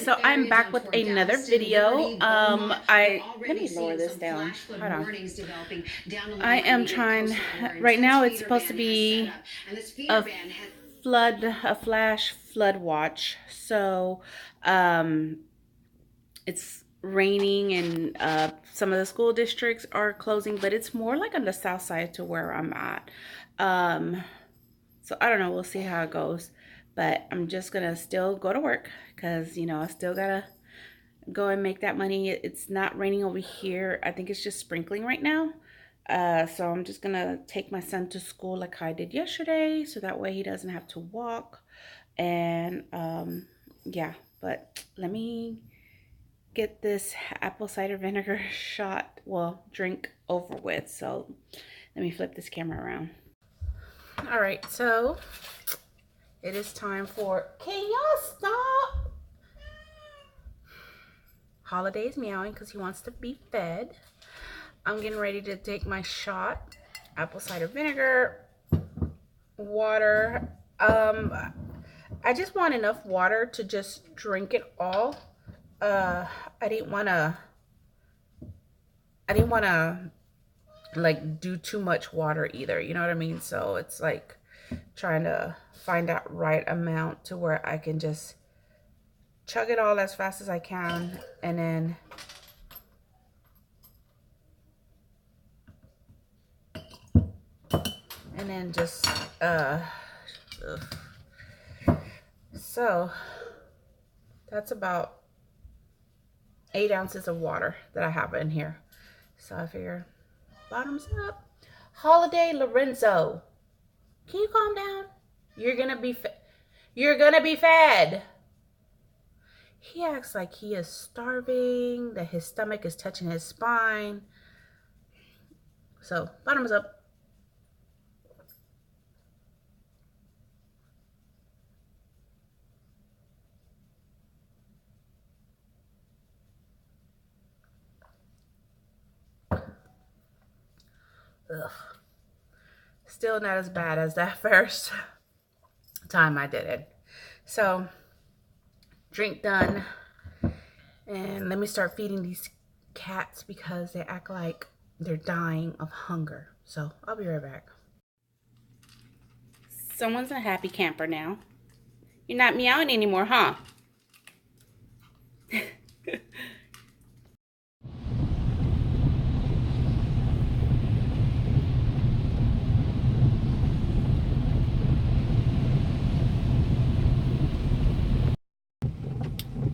so I'm back with another video. Let me lower this down. Hold on. I am trying right now. It's supposed to be a a flash flood watch. So, um, it's raining and some of the school districts are closing, but it's more like on the south side to where I'm at. Um, so I don't know. We'll see how it goes. But I'm just gonna still go to work because I still gotta go and make that money. It's not raining over here. I think it's just sprinkling right now. So I'm just gonna take my son to school like I did yesterday, so that way he doesn't have to walk. And yeah, but let me get this apple cider vinegar drink over with. So let me flip this camera around. All right, so it is time for, can y'all stop? Holiday's meowing because he wants to be fed. I'm getting ready to take my shot. Apple cider vinegar, water. I just want enough water to just drink it all. I didn't want to like do too much water either. You know what I mean? So it's like trying to find that right amount to where I can just chug it all as fast as I can, and then just so that's about 8 ounces of water that I have in here. So I figure, bottoms up. Holiday Lorenzo, can you calm down? You're gonna be fed. He acts like he is starving, that his stomach is touching his spine. So bottoms up. Ugh. Still not as bad as that first time I did it. So drink done, and let me start feeding these cats because they act like they're dying of hunger. So I'll be right back. Someone's a happy camper now. You're not meowing anymore, huh?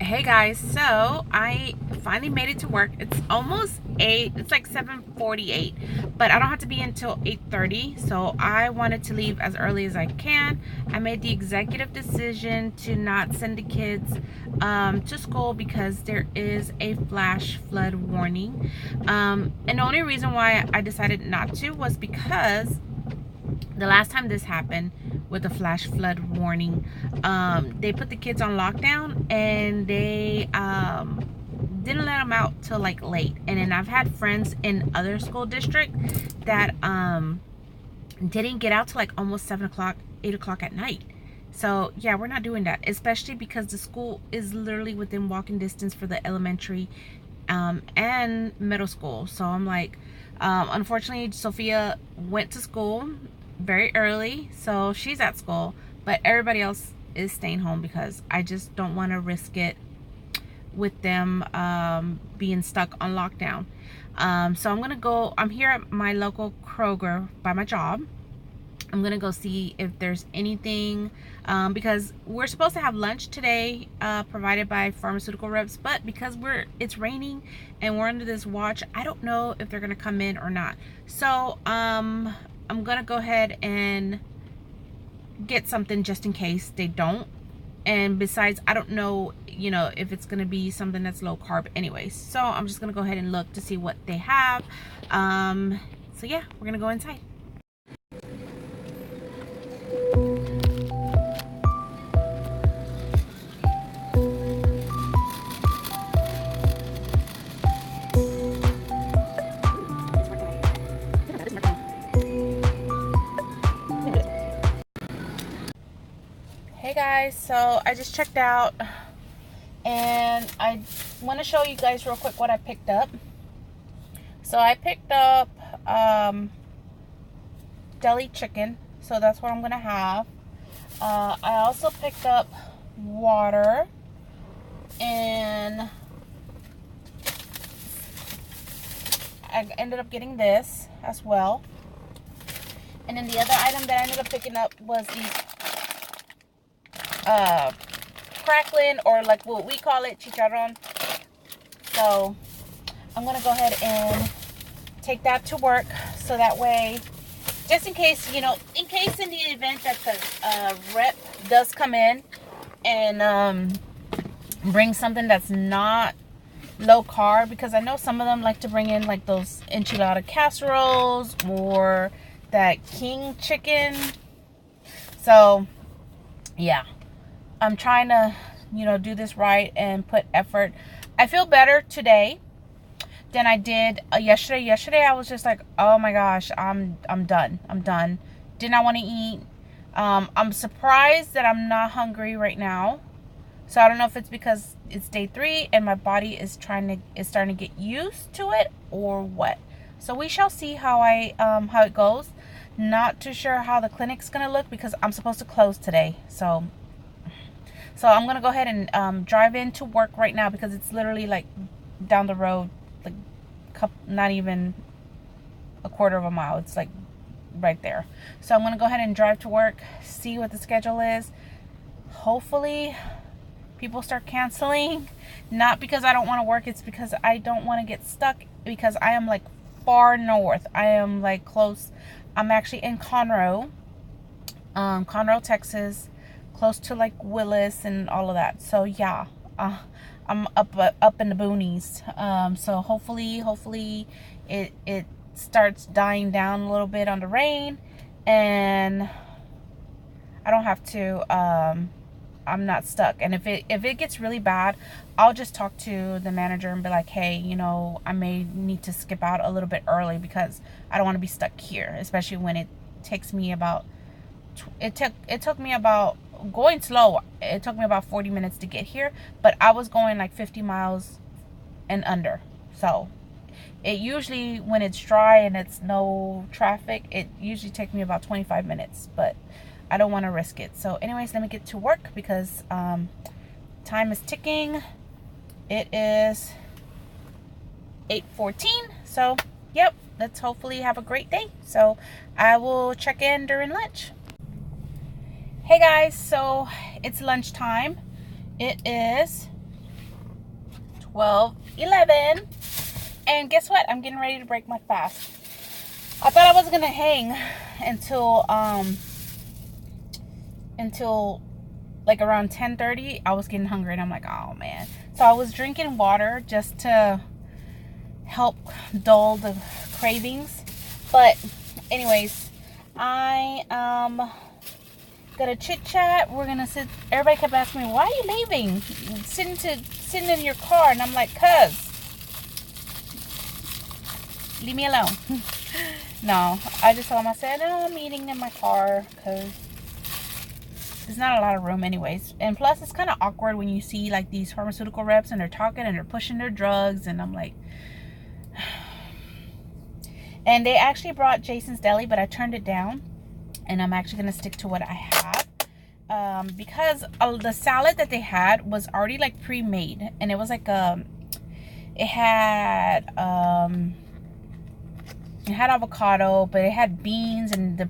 Hey guys, so I finally made it to work. It's almost 8, it's like 7:48, but I don't have to be until 8:30, so I wanted to leave as early as I can. I made the executive decision to not send the kids to school because there is a flash flood warning. And the only reason why I decided not to was because the last time this happened with the flash flood warning, they put the kids on lockdown, and they didn't let them out till like late. And then I've had friends in other school districts that didn't get out till like almost 7 o'clock, 8 o'clock at night. So yeah, we're not doing that, especially because the school is literally within walking distance for the elementary and middle school. So I'm like, unfortunately Sophia went to school very early, so she's at school, but everybody else is staying home because I just don't want to risk it with them being stuck on lockdown. So I'm here at my local Kroger by my job. I'm gonna go see if there's anything, because we're supposed to have lunch today provided by pharmaceutical reps, but because it's raining and we're under this watch, I don't know if they're gonna come in or not. So I'm gonna go ahead and get something just in case they don't. And besides, I don't know, if it's gonna be something that's low carb anyways. So I'm just gonna go ahead and look to see what they have. So yeah, we're gonna go inside. Hey guys, so I just checked out. And I want to show you guys real quick what I picked up. So I picked up deli chicken, so that's what I'm gonna have. I also picked up water, and I ended up getting this as well. And then the other item that I ended up picking up was these crackling, or like what we call it, chicharron. So I'm gonna go ahead and take that to work, so that way, just in case, you know, in the event that the rep does come in and bring something that's not low carb, because I know some of them like to bring in like those enchilada casseroles or that king chicken. So yeah, I'm trying to, you know, do this right and put effort. I feel better today than I did yesterday. Yesterday I was just like, oh my gosh, I'm done. Did not want to eat. I'm surprised that I'm not hungry right now. So I don't know if it's because it's day 3 and my body is starting to get used to it, or what. So we shall see how it goes. Not too sure how the clinic's gonna look, because I'm supposed to close today. So I'm gonna go ahead and drive into work right now, because it's literally like down the road, like not even a quarter of a mile. It's like right there. So I'm gonna go ahead and drive to work, see what the schedule is. Hopefully people start canceling. Not because I don't want to work, it's because I don't want to get stuck, because I am like far north. I am like close. I'm actually in Conroe, Texas, close to like Willis and all of that. So yeah, I'm up in the boonies. So hopefully it starts dying down a little bit on the rain, and I don't have to. I'm not stuck. And if it gets really bad, I'll just talk to the manager and be like, hey, you know, I may need to skip out a little bit early, because I don't want to be stuck here, especially when it takes me about it took me about, going slow, it took me about 40 minutes to get here, but I was going like 50 miles and under. So it usually, when it's dry and it's no traffic, it usually takes me about 25 minutes, but I don't want to risk it. So anyways, let me get to work, because time is ticking. It is 8:14. So yep, let's hopefully have a great day. So I will check in during lunch. Hey guys, so it's lunchtime. It is 12:11, and guess what? I'm getting ready to break my fast. I thought I was gonna hang until like around 10:30. I was getting hungry, and I'm like, oh man. So I was drinking water just to help dull the cravings. But anyways, I gonna chit chat. We're gonna sit. Everybody kept asking me, why are you leaving? Sitting in your car. And I'm like, cuz leave me alone. No, I just told him, I said, no, I'm eating in my car, because there's not a lot of room anyways. And plus, it's kind of awkward when you see like these pharmaceutical reps and they're talking and they're pushing their drugs, and I'm like, and they actually brought Jason's Deli, but I turned it down, and I'm actually gonna stick to what I have, because the salad that they had was already like pre-made, and it was like it had avocado, but it had beans, and the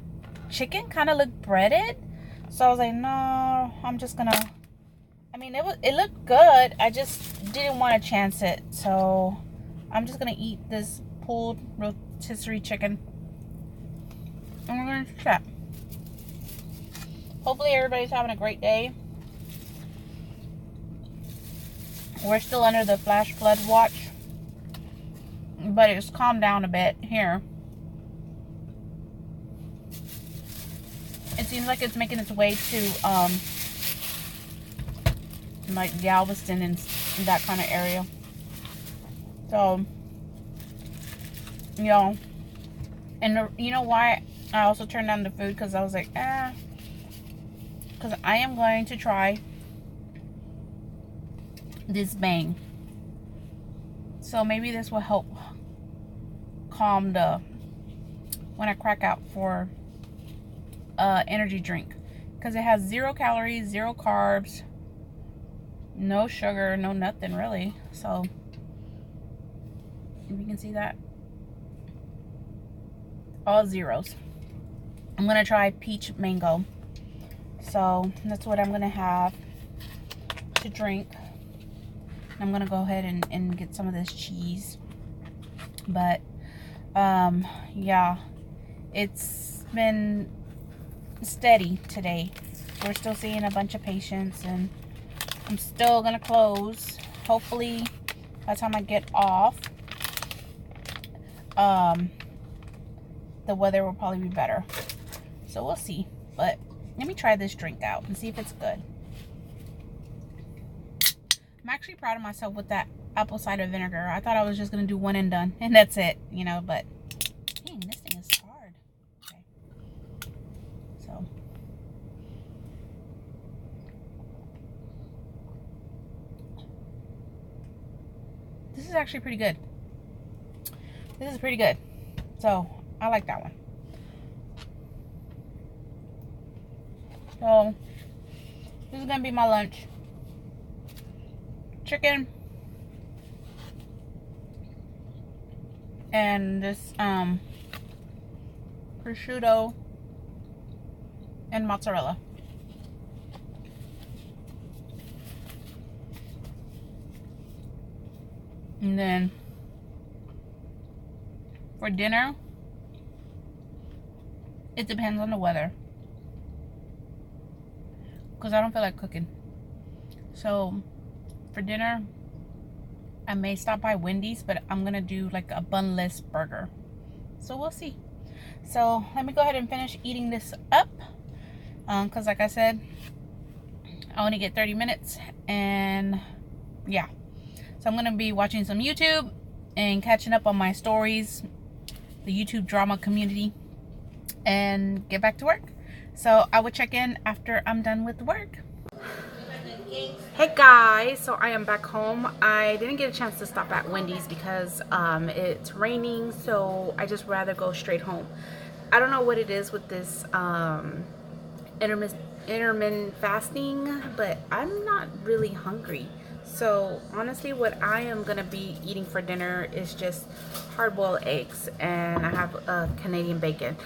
chicken kind of looked breaded. So I was like, no, I'm just gonna, I mean, it looked good. I just didn't want to chance it. So I'm just gonna eat this pulled rotisserie chicken, and we're gonna chat. Hopefully everybody's having a great day. We're still under the flash flood watch, but it's calmed down a bit here. It seems like it's making its way to like Galveston and that kind of area. So, you know, and you know why I also turned down the food, because I was like, because I am going to try this bang. So maybe this will help calm the when I crack out for energy drink, because it has 0 calories, 0 carbs, no sugar, no nothing really. So if you can see that, all zeros. I'm gonna try peach mango, so that's what I'm gonna have to drink. I'm gonna go ahead and get some of this cheese. But yeah, it's been steady today. We're still seeing a bunch of patients, and I'm still gonna close. Hopefully by the time I get off, the weather will probably be better. So we'll see. But let me try this drink out and see if it's good. I'm actually proud of myself with that apple cider vinegar. I thought I was just gonna do one and done, and that's it, you know, but dang, this thing is hard. Okay. So this is actually pretty good. This is pretty good. So I like that one. So this is gonna be my lunch. Chicken and this prosciutto and mozzarella. And then for dinner, it depends on the weather, because I don't feel like cooking. So for dinner, I may stop by Wendy's, but I'm gonna do like a bunless burger. So we'll see. So let me go ahead and finish eating this up, because like I said, I only get 30 minutes, and yeah. So I'm gonna be watching some YouTube and catching up on my stories, the YouTube drama community, and get back to work. So I will check in after I'm done with work. Hey guys, so I am back home. I didn't get a chance to stop at Wendy's because it's raining, so I just rather go straight home. I don't know what it is with this intermittent fasting, but I'm not really hungry. So honestly, what I am gonna be eating for dinner is just hard-boiled eggs, and I have Canadian bacon.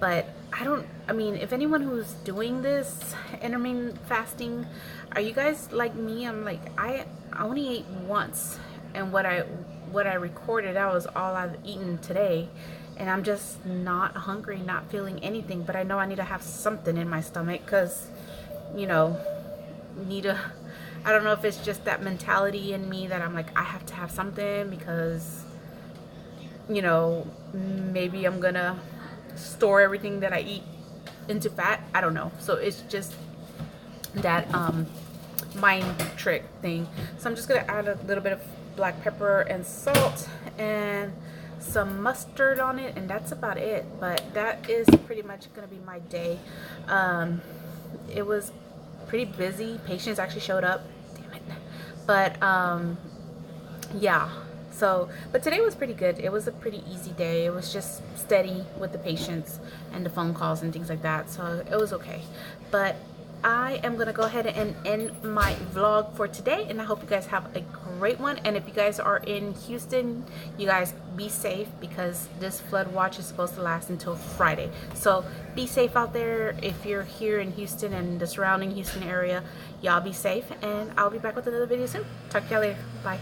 But I mean, if anyone who's doing this intermittent fasting, are you guys like me? I'm like, I only ate once, and what I recorded, that was all I've eaten today, and I'm just not hungry, not feeling anything. But I know I need to have something in my stomach, because, you know, I don't know if it's just that mentality in me that I'm like, I have to have something, because, you know, maybe I'm gonna store everything that I eat into fat. I don't know. So it's just that mind trick thing. So I'm just gonna add a little bit of black pepper and salt and some mustard on it, and that's about it. But that is pretty much gonna be my day. It was pretty busy. Patients actually showed up, damn it. But yeah, so but today was pretty good. It was a pretty easy day. It was just steady with the patients and the phone calls and things like that, so it was okay. But I am gonna go ahead and end my vlog for today, and I hope you guys have a great one. And if you guys are in Houston, you guys be safe, because this flood watch is supposed to last until Friday. So be safe out there. If you're here in Houston and the surrounding Houston area, y'all be safe, and I'll be back with another video soon. Talk to y'all later. Bye.